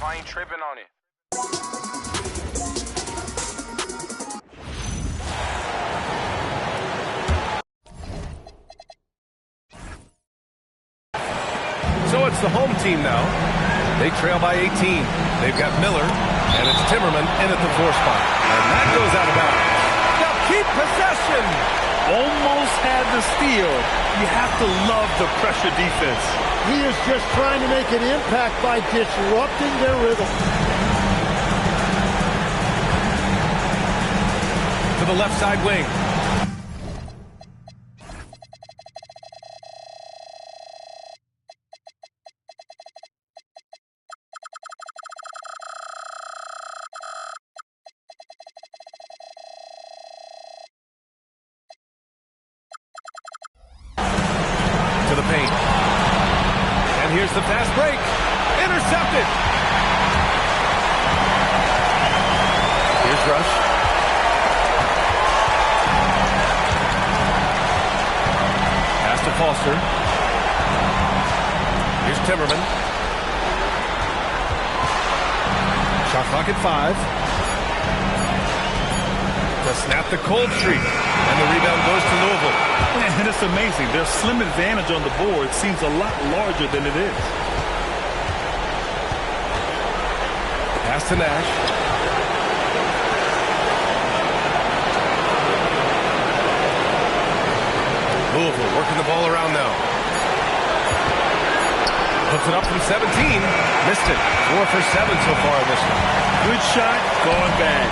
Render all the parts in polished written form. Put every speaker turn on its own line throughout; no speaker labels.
I ain't tripping on it.
So it's the home team now. They trail by 18. They've got Miller, and it's Timmerman in at the 4 spot. And that goes out of bounds. They'll keep possession.
Almost had the steal. You have to love the pressure defense.
He is just trying to make an impact by disrupting their rhythm.
To the left side wing. To the paint. And here's the fast break. Intercepted. Here's Rush. Pass to Foster. Here's Timmerman. Shot clock at 5. To snap the cold streak. And the rebound goes to Louisville.
And it's amazing. Their slim advantage on the board seems a lot larger than it is.
Pass to Nash. Louisville working the ball around now. Puts it up from 17. Missed it. 4 for 7 so far in this one.
Good shot, going bad.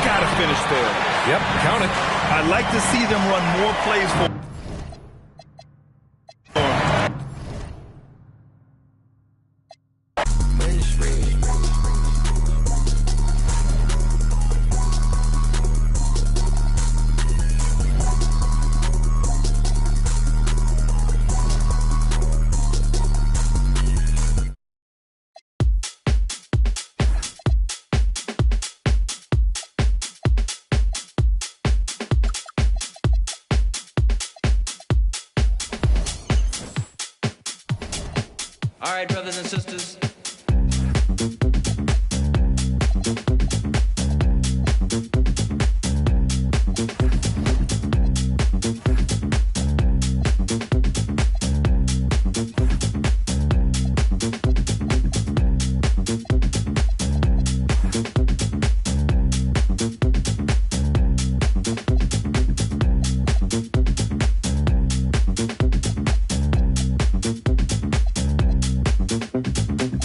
Gotta finish there.
Yep, count it.
I'd like to see them run more plays for.
All right, brothers and sisters.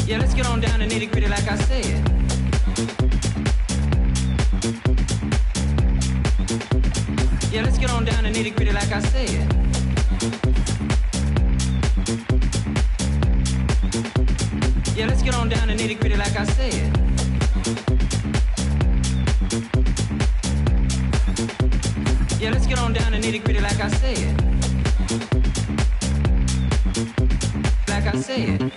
Yeah, let's get on down to nitty-gritty like I said. Yeah, let's get on down to nitty-gritty like I said. Yeah, let's get on down to nitty-gritty like I said. Yeah, let's get on down to nitty-gritty like I said. Like I said.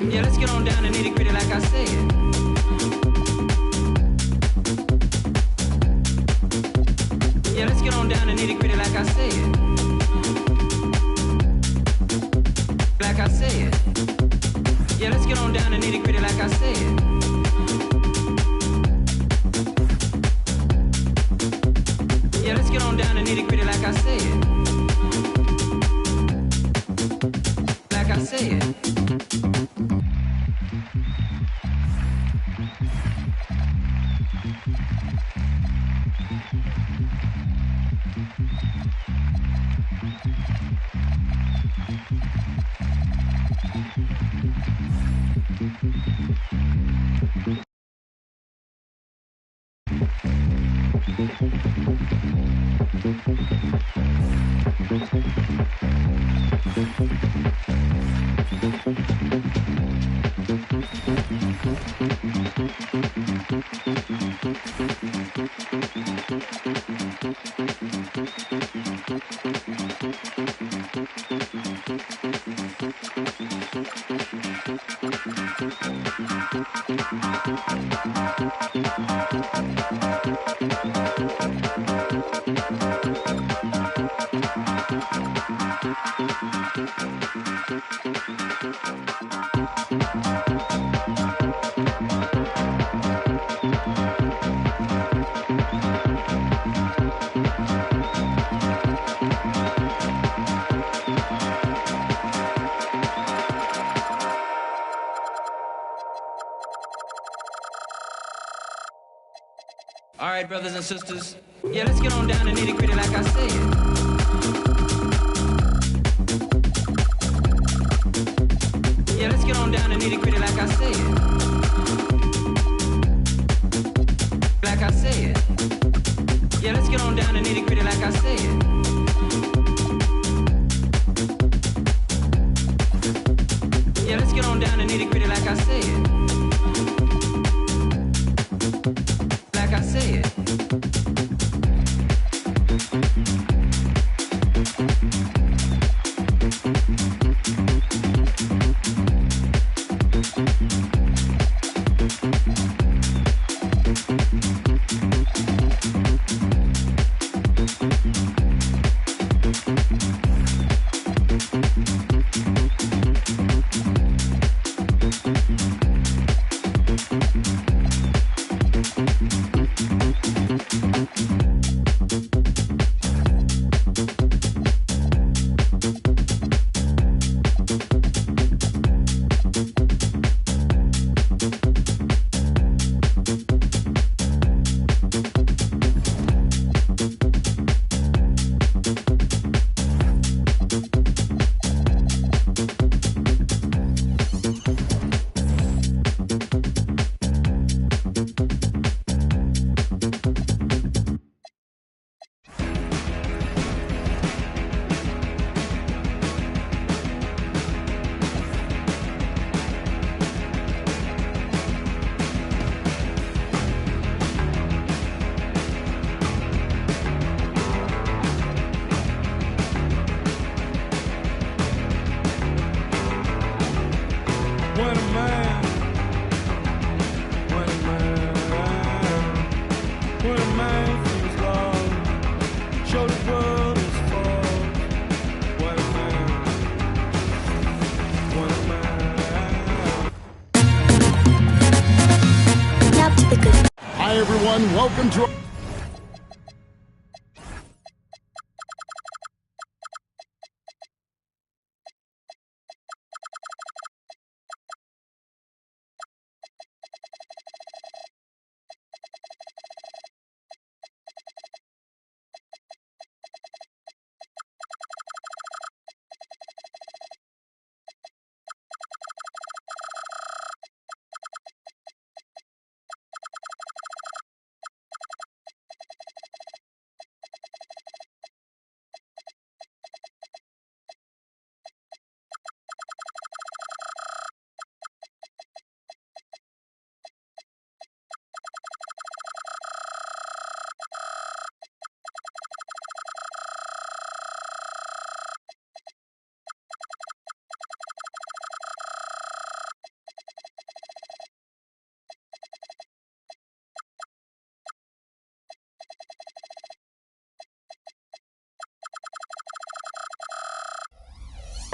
Yeah, let's get on down to nitty-gritty like I said. Yeah, let's get on down to nitty-gritty like I said. Like I said. Yeah, let's get on down to nitty-gritty like I said. Yeah, let's get on down to nitty-gritty like I said. Like I said. All right, brothers and sisters. Yeah, let's get on down to nitty-gritty like I said. Yeah, let's get on down to nitty-gritty like I said. Like I said. Yeah, let's get on down to nitty-gritty like I said. Yeah, let's get on down to nitty-gritty like I said. Like I said.
Hi everyone, welcome to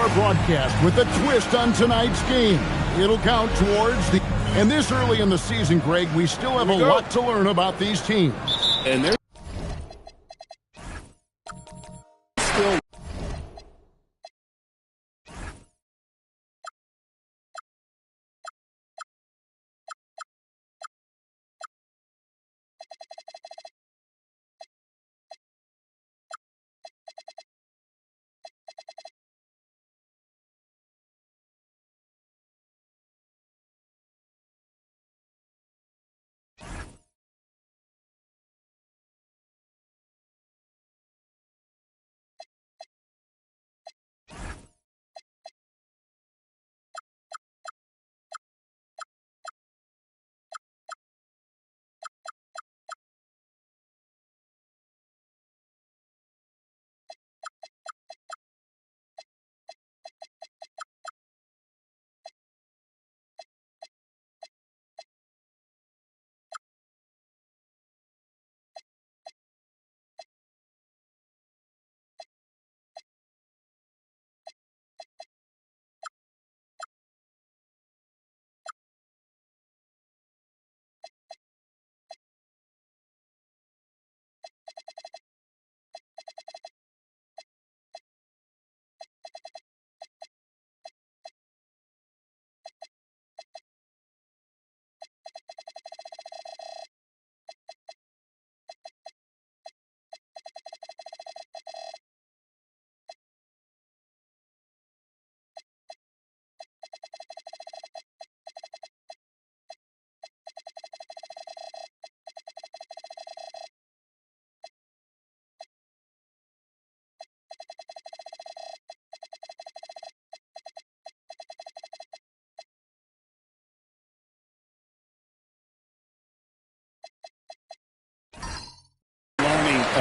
our broadcast with a twist on tonight's game. It'll count towards the... And this early in the season, Greg, we still have a lot to learn about these teams.
And they're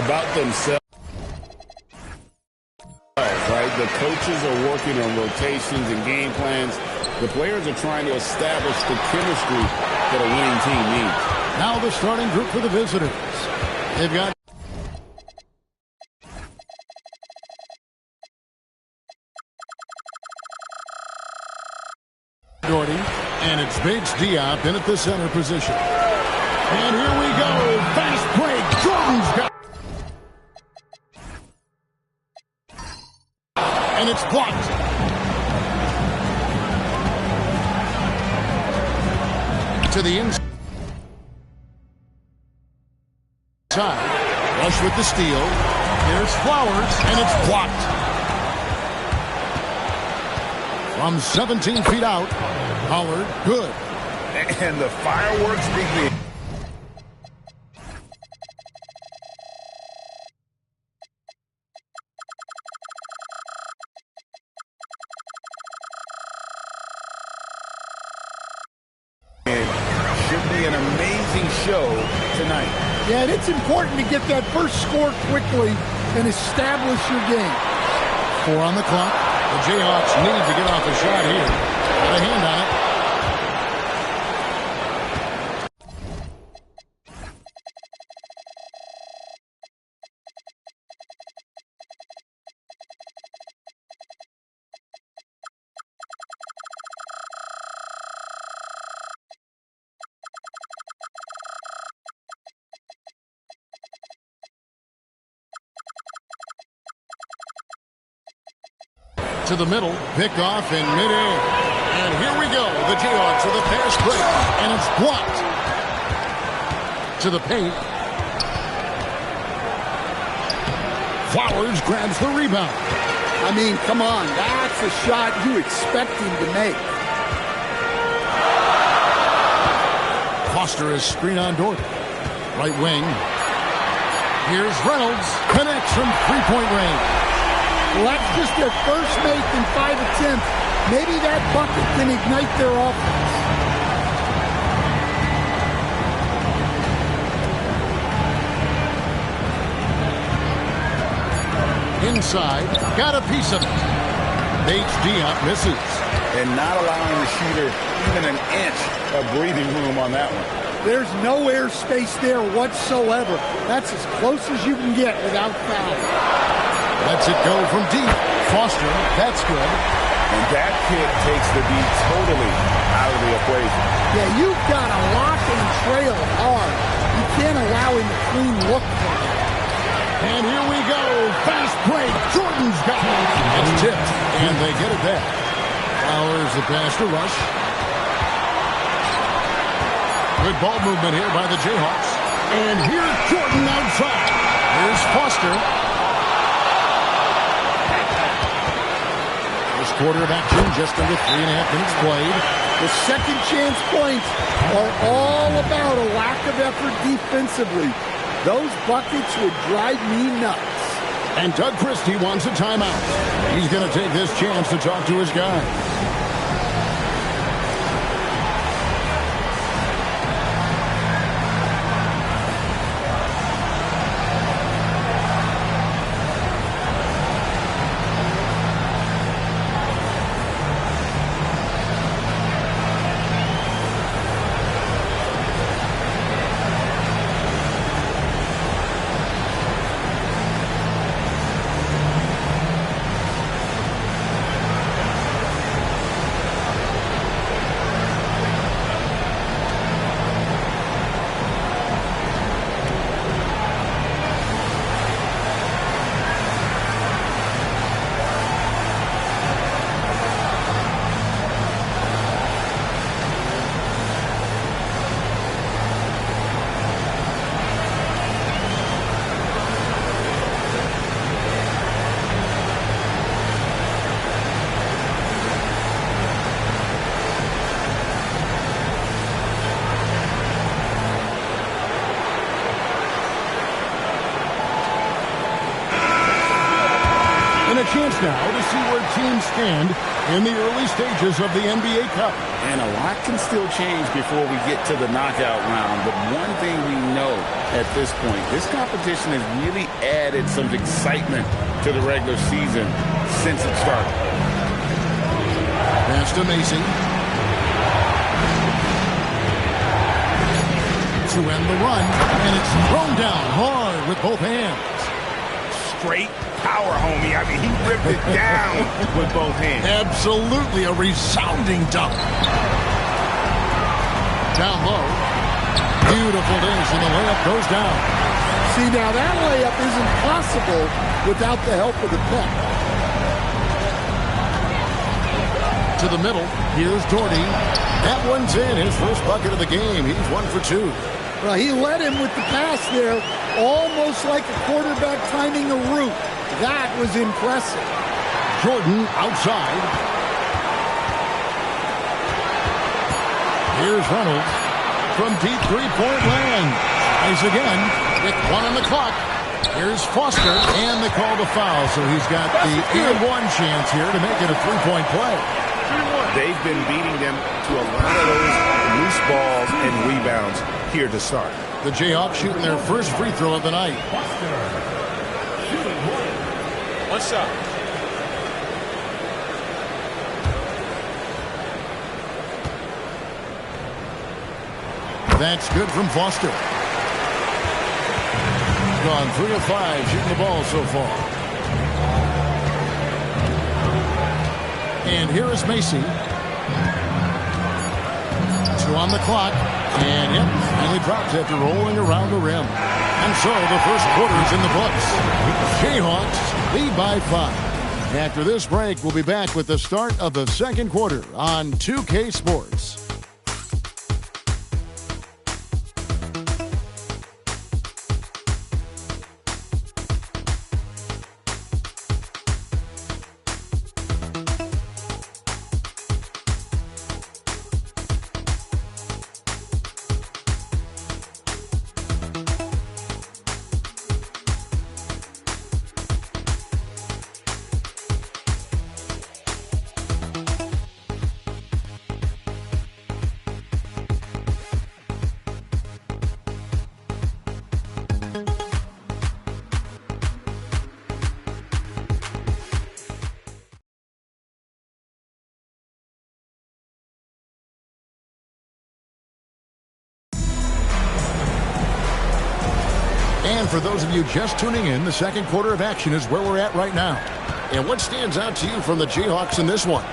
about themselves. Right? The coaches are working on rotations and game plans. The players are trying to establish the chemistry that a winning team needs.
Now the starting group for the visitors. They've got Gordy, and it's Bates Diop in at the center position. And here we go. Fast break. Jordan's got. And it's blocked. To the inside. Rush with the steal. Here's Flowers, and it's blocked. From 17 feet out. Pollard, good.
And the fireworks begin. Should be an amazing show tonight.
Yeah, and it's important to get that first score quickly and establish your game.
4 on the clock. The Jayhawks need to get off a shot here. Got a hand on it. To the middle, picked off in midair. And here we go. The Jayhawks with a pass break, and it's blocked. To the paint. Flowers grabs the rebound.
I mean, come on. That's a shot you expect him to make.
Foster is screen on Dorton. Right wing. Here's Reynolds. Connects from three-point range.
Well, that's just their first make in 5 attempts. Maybe that bucket can ignite their offense.
Inside, got a piece of it. Bates Diop misses.
And not allowing the shooter even an inch of breathing room on that one.
There's no air space there whatsoever. That's as close as you can get without foul.
Lets it go from deep. Foster, that's good.
And that kick takes the beat totally out of the equation.
Yeah, you've got to lock and trail hard. You can't allow him to clean look for it.
And here we go. Fast break. Jordan's got it. It's tipped, and they get it back. Flowers the pass to Rush. Good ball movement here by the Jayhawks. And here's Jordan outside. Here's Foster. Quarter of action, just under 3.5 minutes played.
The second chance points are all about a lack of effort defensively. Those buckets would drive me nuts.
And Doug Christie wants a timeout. He's going to take this chance to talk to his guys. chance now to see where teams stand in the early stages of the NBA Cup.
And a lot can still change before we get to the knockout round. But one thing we know at this point, this competition has really added some excitement to the regular season since it started.
Pass to Macy. To end the run, and it's thrown down hard with both hands.
Straight power, homie. I mean, he ripped it down with both hands.
Absolutely a resounding dunk. Down low. Beautiful dish, and the layup goes down.
See, now that layup isn't possible without the help of the puck.
To the middle. Here's Doherty. That one's in. His first bucket of the game. He's 1 for 2.
Well, he led him with the pass there, almost like a quarterback timing a route. That was impressive.
Jordan outside. Here's Reynolds from deep three-point land. Tries again with 1 on the clock. Here's Foster, and they call the foul, so he's got the and 1 chance here to make it a three-point play.
They've been beating them to a lot of those loose balls and rebounds here to start.
The Jayhawks shooting their first free throw of the night.
One shot.
That's good from Foster. Gone 3 of 5 shooting the ball so far. And here is Macy. 2 on the clock. And it finally drops after rolling around the rim. And so the first quarter is in the books. Jayhawks lead by 5. After this break, we'll be back with the start of the second quarter on 2K Sports. And for those of you just tuning in, the second quarter of action is where we're at right now. And what stands out to you from the Jayhawks in this one?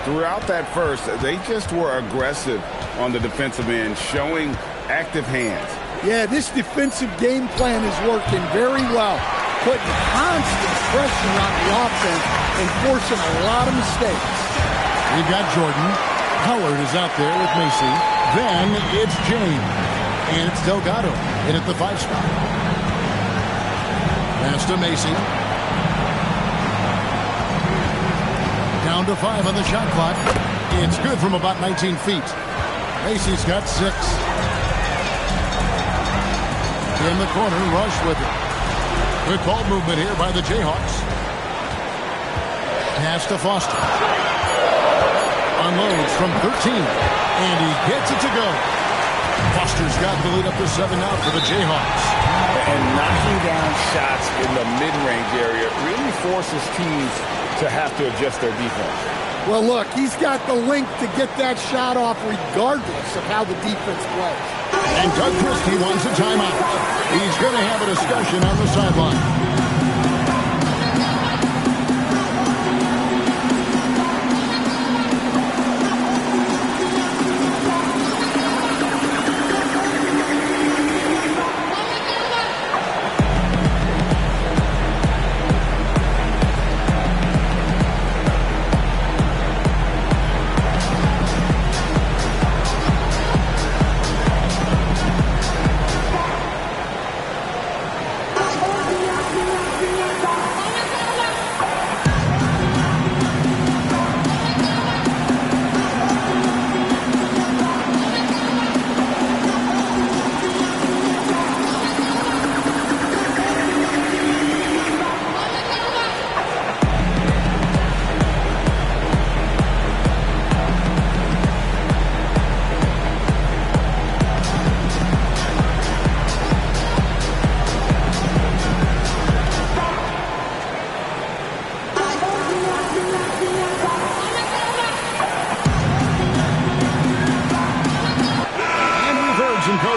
Throughout that first, they just were aggressive on the defensive end, showing active hands.
Yeah, this defensive game plan is working very well, putting constant pressure on the offense and forcing a lot of mistakes.
We've got Jordan. Howard is out there with Macy. Then it's James. And it's Delgado in at the 5 spot. Pass to Macy. Down to 5 on the shot clock. It's good from about 19 feet. Macy's got 6. In the corner, Rush with it. Good ball movement here by the Jayhawks. Pass to Foster. Unloads from 13. And he gets it to go. Foster's got the lead up to 7 now for the Jayhawks.
And knocking down shots in the mid-range area really forces teams to have to adjust their defense.
Well, look, he's got the length to get that shot off regardless of how the defense plays.
And Doug Christie wants a timeout. He's going to have a discussion on the sideline.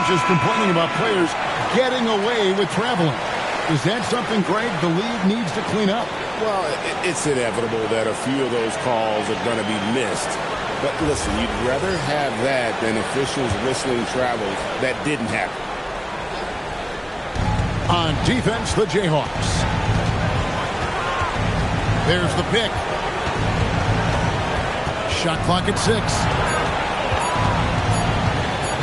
coaches complaining about players getting away with traveling. Is that something, Greg, the league needs to clean up?
Well, it's inevitable that a few of those calls are going to be missed. But listen, you'd rather have that than officials whistling travels that didn't happen.
On defense, the Jayhawks. There's the pick. Shot clock at 6.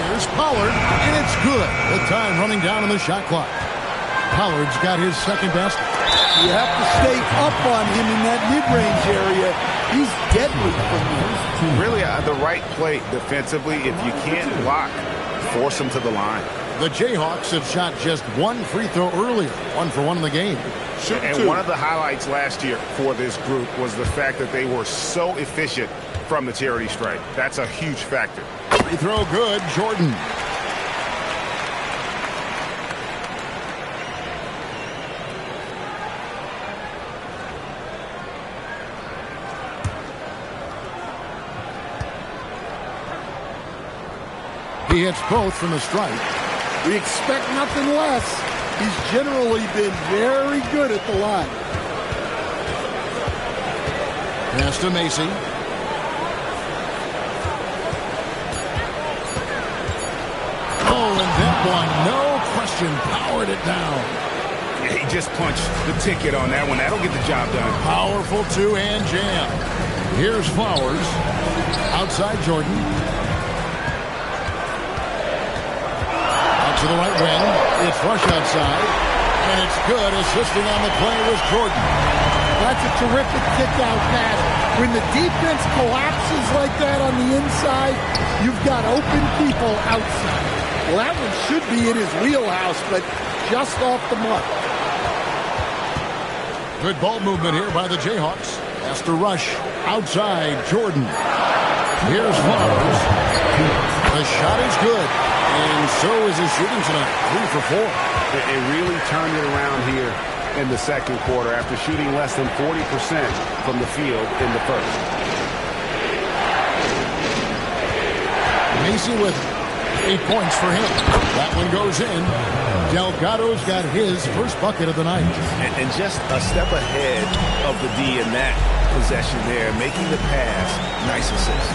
Here's Pollard, and it's good. The time running down on the shot clock. Pollard's got his second basket.
You have to stay up on him in that mid-range area. He's deadly from there.
Really, the right play defensively. If you can't block, force him to the line.
The Jayhawks have shot just one free throw earlier. 1 for 1 in the game.
And one of the highlights last year for this group was the fact that they were so efficient from the charity stripe. That's a huge factor.
Free throw good, Jordan. He hits both from the stripe.
We expect nothing less. He's generally been very good at the line.
Pass to Macy. Oh, and that one, no question, powered it down.
He just punched the ticket on that one. That'll get the job done.
Powerful two-hand jam. Here's Flowers. Outside Jordan. Out to the right wing. It's Rush outside. And it's good. Assisting on the play was Jordan.
That's a terrific kick-out pass. When the defense collapses like that on the inside, you've got open people outside. Well, that one should be in his wheelhouse, but just off the mark.
Good ball movement here by the Jayhawks. Has to Rush. Outside, Jordan. Here's Flowers. The shot is good. And so is his shooting tonight. 3 for 4.
It really turned it around here in the second quarter after shooting less than 40% from the field in the first.
Macy with 8 points for him. That one goes in. Delgado's got his first bucket of the night.
And just a step ahead of the D in that possession there, making the pass. Nice assist.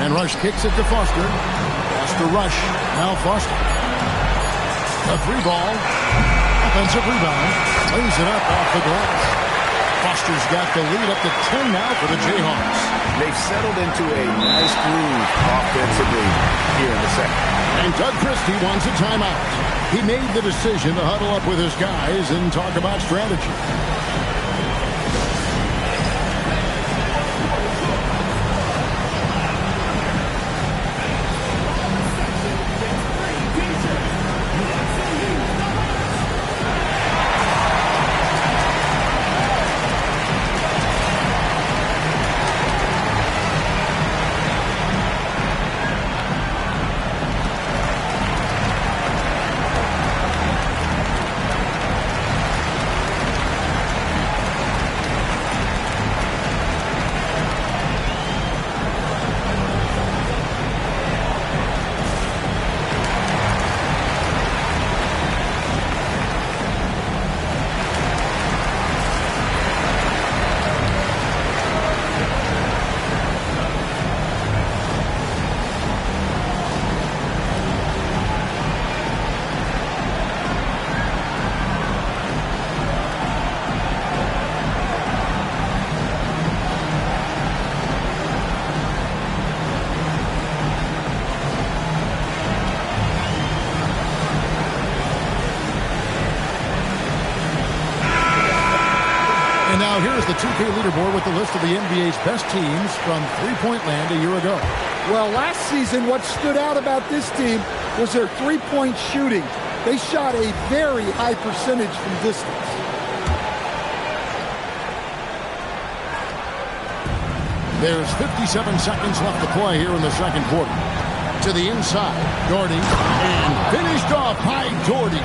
And Rush kicks it to Foster. Pass to Rush. Now Foster. A 3-ball. Offensive rebound. Lays it up off the glass. Foster's got the lead up to 10 now for the Jayhawks.
They've settled into a nice groove offensively here in the second.
And Doug Christie wants a timeout. He made the decision to huddle up with his guys and talk about strategy. And now here's the 2K leaderboard with the list of the NBA's best teams from three-point land a year ago.
Well, last season, what stood out about this team was their three-point shooting. They shot a very high percentage from distance.
There's 57 seconds left to play here in the second quarter. To the inside, Doherty, and finished off by Doherty.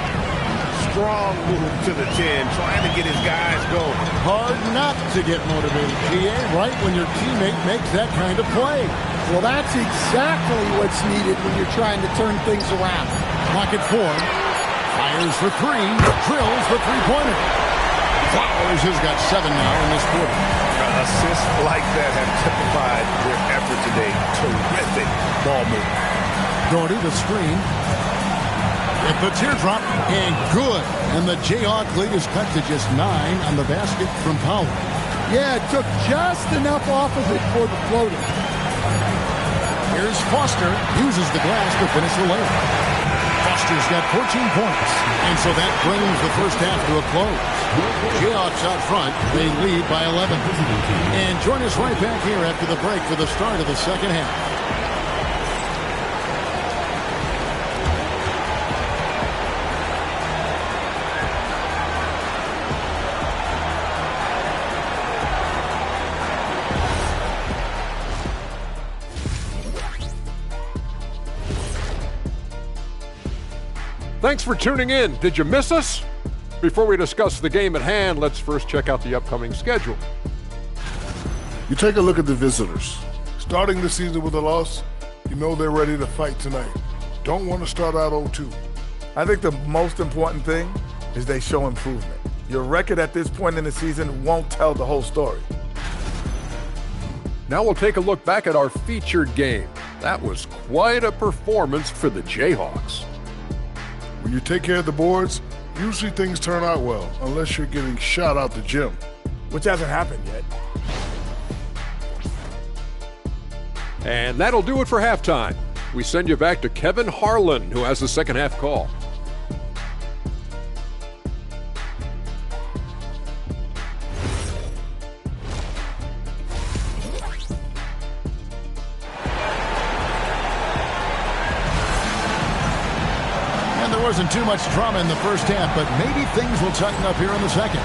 strong move to the chin, trying to get his guys going.
Hard not to get motivated, GA, right when your teammate makes that kind of play.
Well, that's exactly what's needed when you're trying to turn things around.
Pocket 4. Fires for 3. Drills for three-pointer. Flowers has got 7 now in this quarter.
Assists like that have typified their effort today. Terrific ball movement.
Doherty the screen. At the teardrop, and good. And the Jayhawk lead is cut to just 9 on the basket from Powell.
Yeah, it took just enough off of it for the floater.
Here's Foster. Uses the glass to finish the layup. Foster's got 14 points. And so that brings the first half to a close. Jayhawks out front. They lead by 11. And join us right back here after the break for the start of the second half.
Thanks for tuning in. Did you miss us? Before we discuss the game at hand, let's first check out the upcoming schedule.
You take a look at the visitors. Starting the season with a loss, you know they're ready to fight tonight. Don't want to start out 0-2.
I think the most important thing is they show improvement. Your record at this point in the season won't tell the whole story.
Now we'll take a look back at our featured game. That was quite a performance for the Jayhawks.
When you take care of the boards, usually things turn out well, unless you're getting shot out the gym.
Which hasn't happened yet.
And that'll do it for halftime. We send you back to Kevin Harlan, who has the second half call.
There wasn't too much drama in the first half, but maybe things will tighten up here in the second.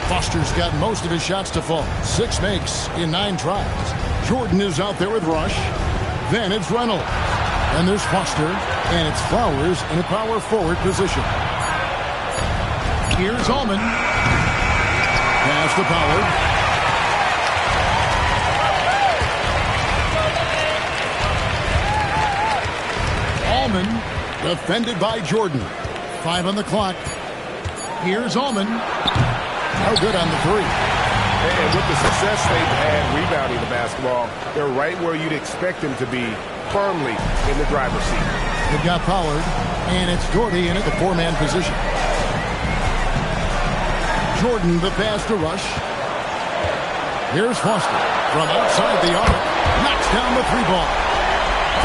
Foster's got most of his shots to fall. 6 makes in 9 tries. Jordan is out there with Rush. Then it's Reynolds. And there's Foster. And it's Flowers in a power forward position. Here's Allman. Pass to Pollard. Allman defended by Jordan. 5 on the clock. Here's Allman. No good on the 3.
And with the success they've had rebounding the basketball, they're right where you'd expect them to be, firmly in the driver's seat.
They've got Pollard, and it's Doherty in at the 4-man position. Jordan the pass to Rush. Here's Foster from outside the arc. Knocks down the 3-ball.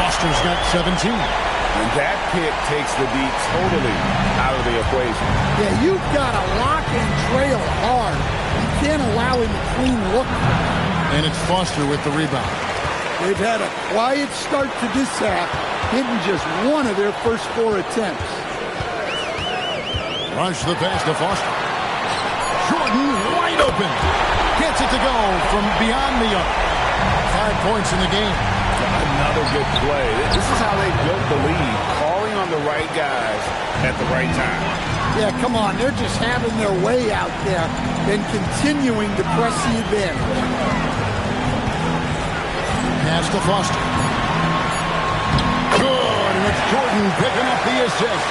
Foster's got 17.
And that pick takes the D totally out of the equation.
Yeah, you've got to lock and trail hard. You can't allow him a clean look.
And it's Foster with the rebound.
They've had a quiet start to this half, hitting just one of their first 4 attempts.
Rush the pass to Foster. Jordan wide open. Gets it to go from beyond the arc. 5 points in the game.
Another good play. This is how they built the lead, calling on the right guys at the right time.
Yeah, come on. They're just having their way out there and continuing to press the advantage.
Pass to Foster. Good, and it's Jordan picking up the assist.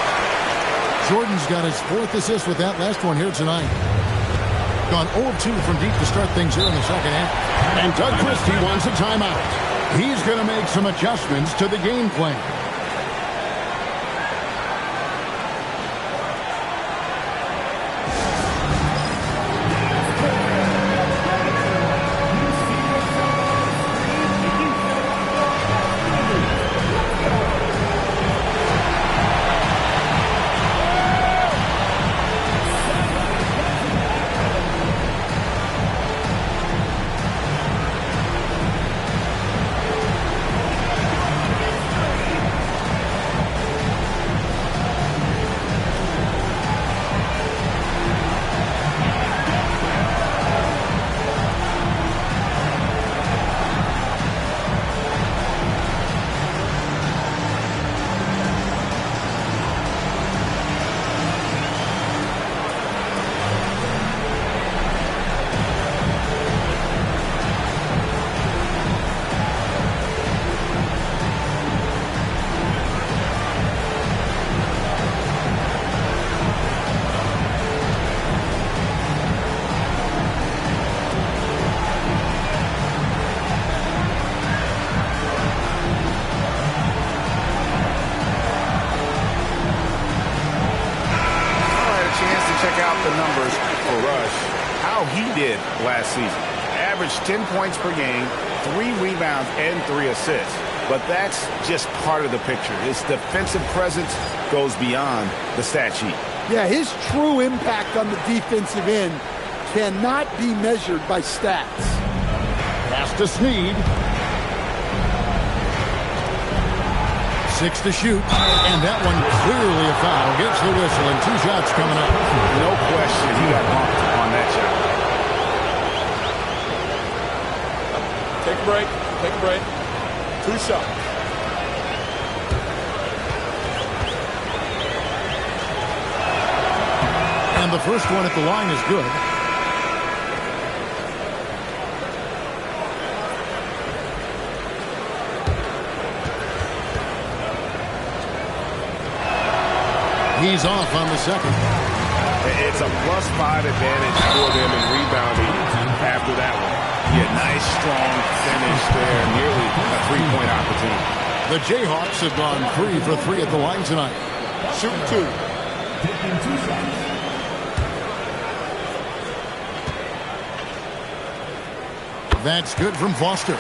Jordan's got his 4th assist with that last one here tonight. Gone 0-2 from deep to start things here in the second half. And Doug Christie wants a timeout. He's going to make some adjustments to the game plan.
rush how he did last season. Averaged 10 points per game, 3 rebounds, and 3 assists. But that's just part of the picture. His defensive presence goes beyond the stat sheet.
Yeah, his true impact on the defensive end cannot be measured by stats.
Pass to Snead. 6 to shoot, and that one clearly a foul. Gets the whistle, and 2 shots coming up.
No question he got bumped on that shot.
Take a break. Take a break. 2 shots.
And the first one at the line is good. He's off on the second.
It's a +5 advantage for them in rebounding after that one. Yeah, nice, strong finish there. Nearly a 3-point opportunity.
The Jayhawks have gone 3 for 3 at the line tonight.
Shooting 2.
That's good from Foster.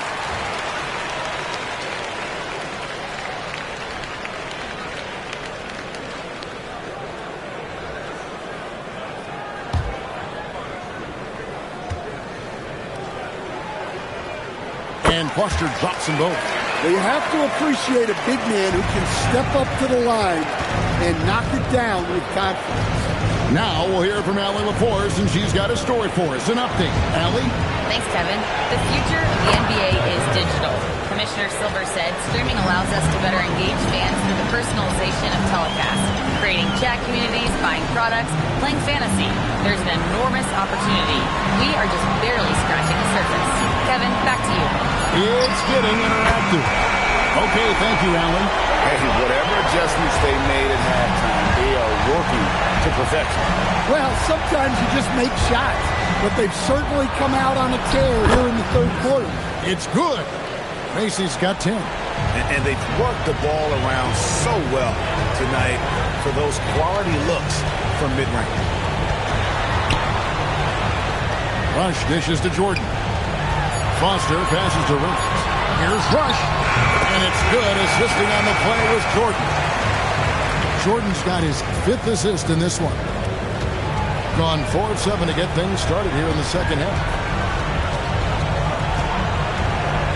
And Foster drops them both.
Well, you have to appreciate a big man who can step up to the line and knock it down with confidence.
Now we'll hear from Allie LaForce, and she's got a story for us. An update. Allie?
Thanks, Kevin. The future of the NBA is digital. Commissioner Silver said streaming allows us to better engage fans through the personalization of telecasts, creating chat communities, buying products, playing fantasy. There's an enormous opportunity. We are just barely scratching the surface. Kevin, back to you.
It's getting interactive. Okay, thank you, Allie.
Hey, whatever adjustments they made at halftime, they are working to perfection.
Well, sometimes you just make shots, but they've certainly come out on a tear here in the third quarter.
It's good. Macy's got 10.
And they've worked the ball around so well tonight for those quality looks from mid-range.
Rush dishes to Jordan. Foster passes to Reynolds. Here's Rush. And it's good. Assisting on the play was Jordan. Jordan's got his 5th assist in this one. Gone 4 of 7 to get things started here in the second half.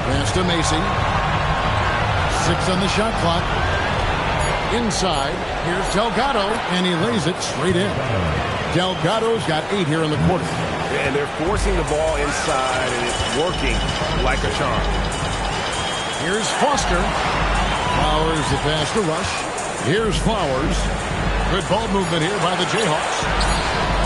Pass to Macy. 6 on the shot clock. Inside. Here's Delgado. And he lays it straight in. Delgado's got 8 here in the quarter.
And they're forcing the ball inside, and it's working like a charm.
Here's Foster. Flowers the pass to Rush. Here's Flowers. Good ball movement here by the Jayhawks.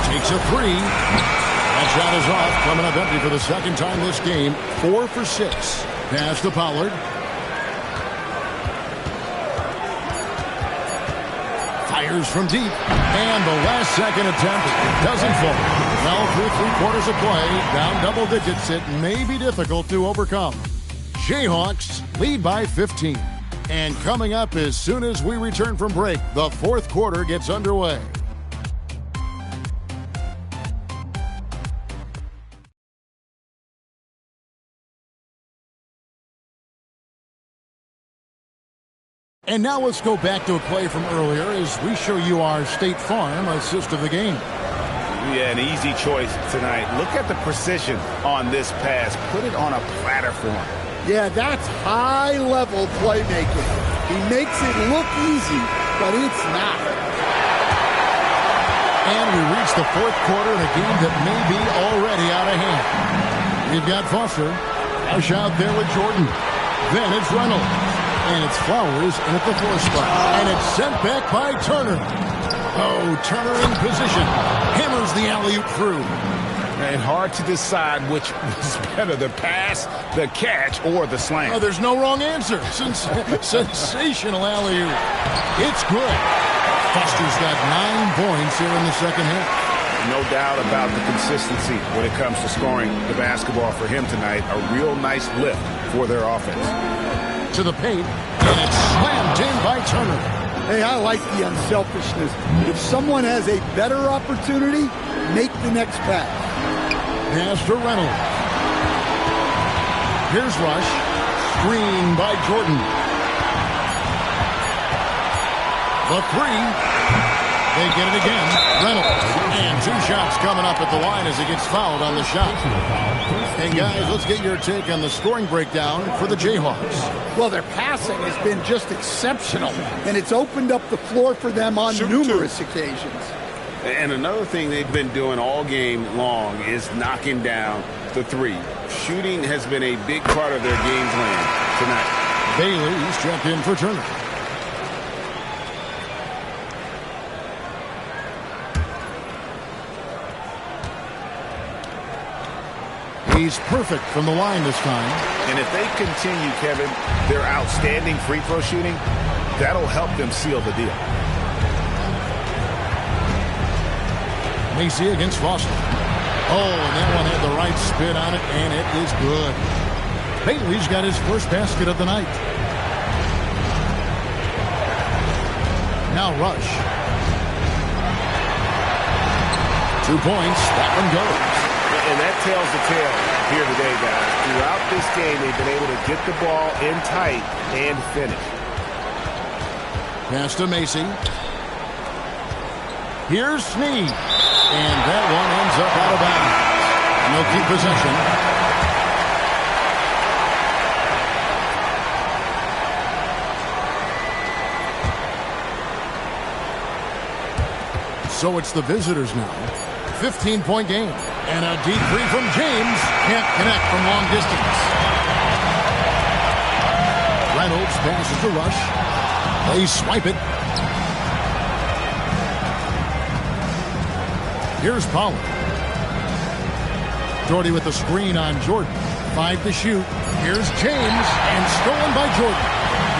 Takes a 3. That shot is off. Coming up empty for the second time this game. 4 for 6. Pass to Pollard. Fires from deep. And the last second attempt doesn't fall. Well, through 3 quarters of play, down double digits, it may be difficult to overcome. Jayhawks lead by 15. And coming up as soon as we return from break, the 4th quarter gets underway. And now let's go back to a play from earlier as we show you our State Farm assist of the game.
Yeah, an easy choice tonight. Look at the precision on this pass. Put it on a platter for him.
Yeah, that's high-level playmaking. He makes it look easy, but it's not.
And we reach the 4th quarter in a game that may be already out of hand. We've got Foster. Rush out there with Jordan. Then it's Reynolds. And it's Flowers in at the 4th spot. And it's sent back by Turner. Oh, Turner in position. Hammers the alley-oop through.
And hard to decide which was better, the pass, the catch, or the slam.
Oh, there's no wrong answer. Sensational alley-oop. It's good. Foster's got 9 points here in the second half.
No doubt about the consistency when it comes to scoring the basketball for him tonight. A real nice lift for their offense.
To the paint, and it's slammed in by Turner.
Hey, I like the unselfishness. If someone has a better opportunity, make the next pass.
Pass to Reynolds. Here's Rush. Screen by Jordan. The three. They get it again. Reynolds. And 2 shots coming up at the line as he gets fouled on the shot. Hey, guys, let's get your take on the scoring breakdown for the Jayhawks.
Well, their passing has been just exceptional, and it's opened up the floor for them on numerous occasions.
And another thing they've been doing all game long is knocking down the three. Shooting has been a big part of their game plan tonight.
Bailey's checked in for Turner. He's perfect from the line this time.
And if they continue, Kevin, their outstanding free throw shooting, that'll help them seal the deal.
Macy against Foster. Oh, and that one had the right spin on it, and it is good. Bailey's got his first basket of the night. Now Rush. 2 points. That one goes.
And that tells the tale here today, guys. Throughout this game, they've been able to get the ball in tight and finish.
Pass to Macy. Here's Snead. And that one ends up out of bounds. And they'll keep possession. So it's the visitors now. 15-point game. And a deep three from James. Can't connect from long distance. Reynolds passes to Rush. They swipe it. Here's Pollard. Doherty with the screen on Jordan. 5 to shoot. Here's James. And stolen by Jordan.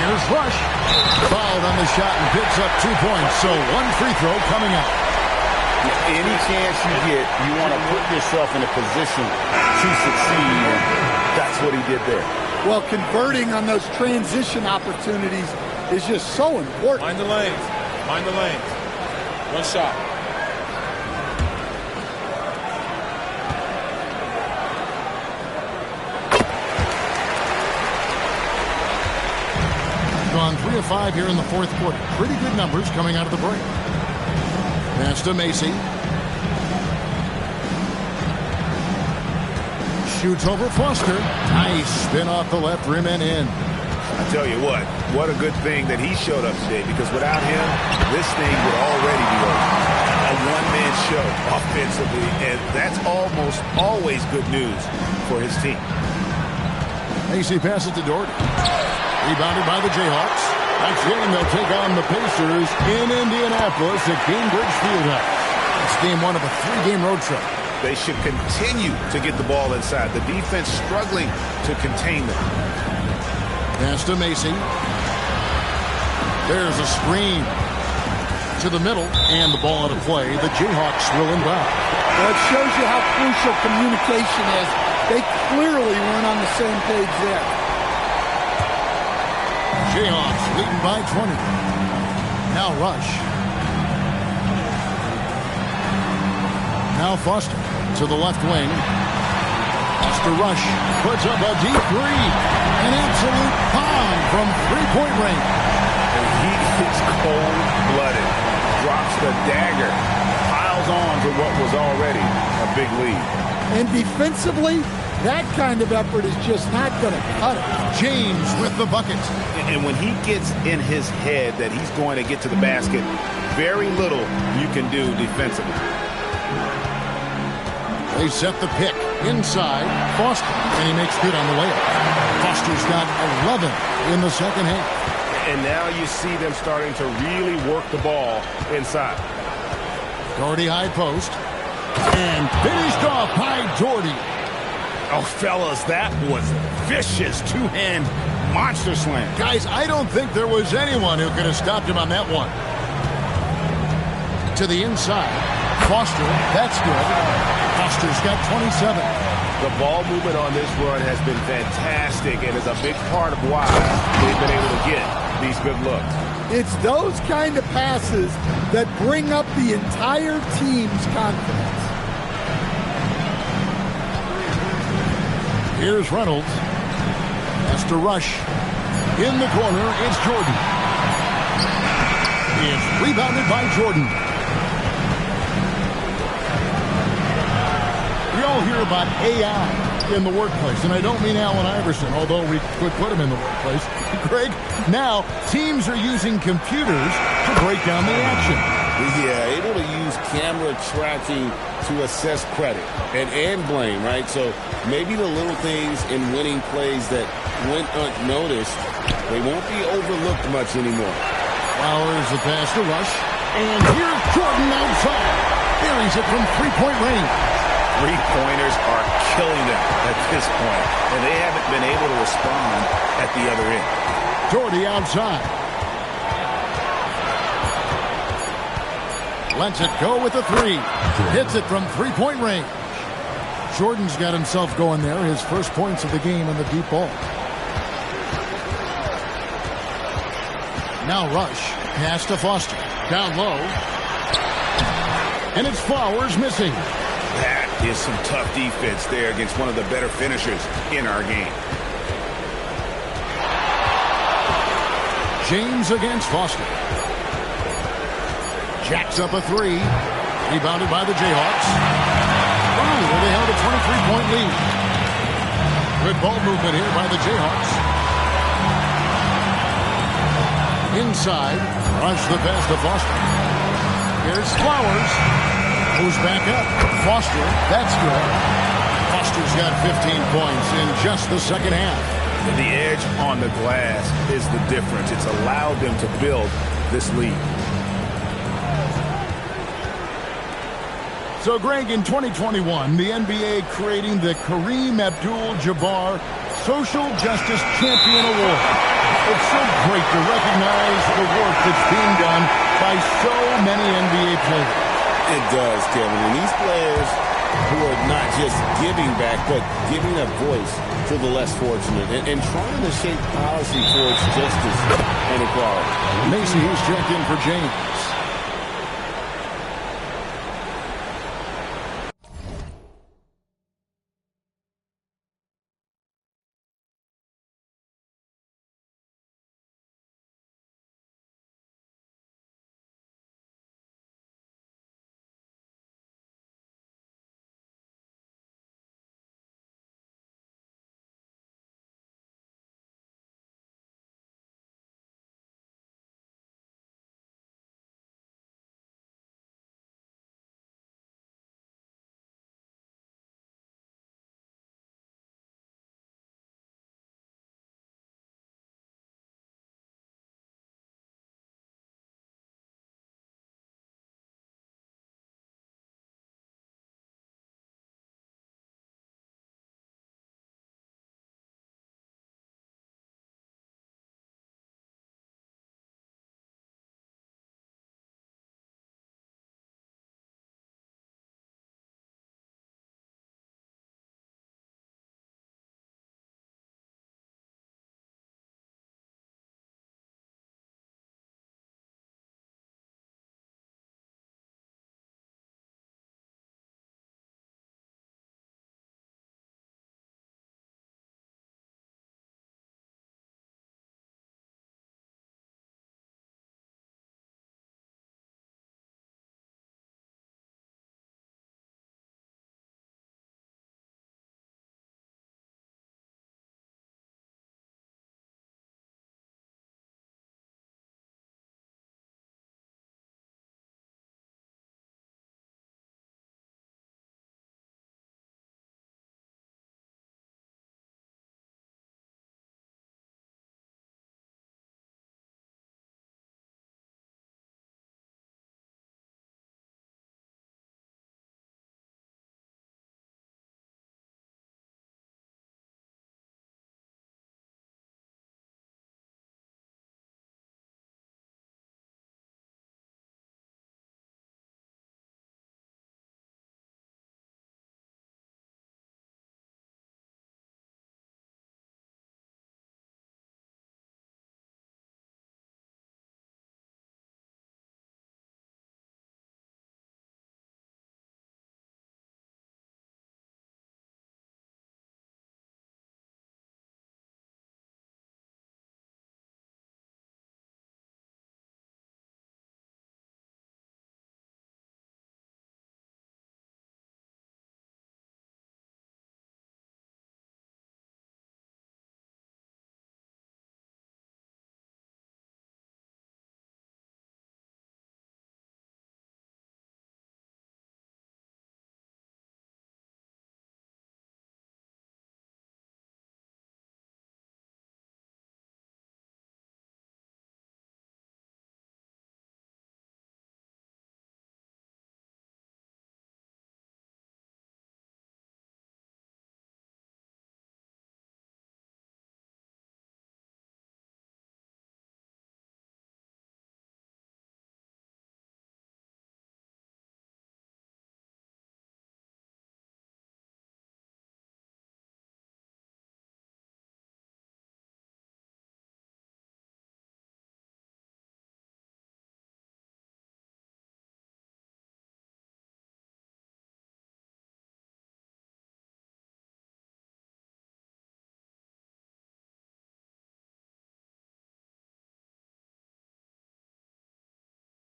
Here's Rush. Fouled on the shot and picks up 2 points. So 1 free throw coming up.
Any chance you get, you want to put yourself in a position to succeed. That's what he did there.
Well, converting on those transition opportunities is just so important.
Mind the lanes. Mind the lanes. 1 shot.
Gone 3 of 5 here in the fourth quarter. Pretty good numbers coming out of the break. Pass to Macy. Shoots over Foster. Nice spin off the left rim and in.
I tell you what a good thing that he showed up today, because without him, this thing would already be over. A one-man show offensively, and that's almost always good news for his team.
Macy passes to Doherty. Rebounded by the Jayhawks. Next game, they'll take on the Pacers in Indianapolis at Gainbridge Fieldhouse. It's game 1 of a 3-game road trip.
They should continue to get the ball inside. The defense struggling to contain them.
Pass to Macy. There's a screen to the middle, and the ball out of play. The Jayhawks will inbound.
Well, it shows you how crucial communication is. They clearly weren't on the same page there.
Jayhawks leading by 20. Now Rush. Now Foster to the left wing. Foster Rush puts up a deep three. An absolute bomb from three-point range.
And he is cold-blooded. Drops the dagger. Piles on to what was already a big lead.
And defensively, that kind of effort is just not going to cut it.
James with the bucket.
And when he gets in his head that he's going to get to the basket, very little you can do defensively.
They set the pick inside Foster, and he makes good on the layup. Foster's got 11 in the second half.
And now you see them starting to really work the ball inside.
Doherty high post. And finished off by Doherty.
Oh, fellas, that was vicious two-hand monster slam.
Guys, I don't think there was anyone who could have stopped him on that one. To the inside. Foster, that's good. Foster's got 27.
The ball movement on this run has been fantastic and is a big part of why they've been able to get these good looks.
It's those kind of passes that bring up the entire team's confidence.
Here's Reynolds. Has to rush. In the corner, it's Jordan. It's rebounded by Jordan. We all hear about AI in the workplace, and I don't mean Allen Iverson, although we could put him in the workplace. Greg, now teams are using computers to break down the action.
Yeah, able to use camera tracking to assess credit and blame, right? So maybe the little things in winning plays that went unnoticed, they won't be overlooked much anymore.
Flowers the pass to Rush. And here's Jordan outside. Buries it from three-point range.
Three-pointers are killing them at this point, and they haven't been able to respond at the other end.
Jordy outside. Lets it go with a three. Hits it from three-point range. Jordan's got himself going there. His first points of the game on the deep ball. Now Rush. Pass to Foster. Down low. And it's Flowers missing.
That is some tough defense there against one of the better finishers in our game.
James against Foster. Jacks up a three. Rebounded by the Jayhawks. Oh, they held a 23-point lead. Good ball movement here by the Jayhawks. Inside. Rush the pass to Foster. Here's Flowers. Moves back up. Foster. That's good. Foster's got 15 points in just the second half.
The edge on the glass is the difference. It's allowed them to build this lead.
So, Greg, in 2021, the NBA creating the Kareem Abdul-Jabbar Social Justice Champion Award. It's so great to recognize the work that's being done by so many NBA players.
It does, Kevin. And these players who are not just giving back, but giving a voice to the less fortunate and trying to shape policy towards justice and equality.
Macy, who's checked in for James.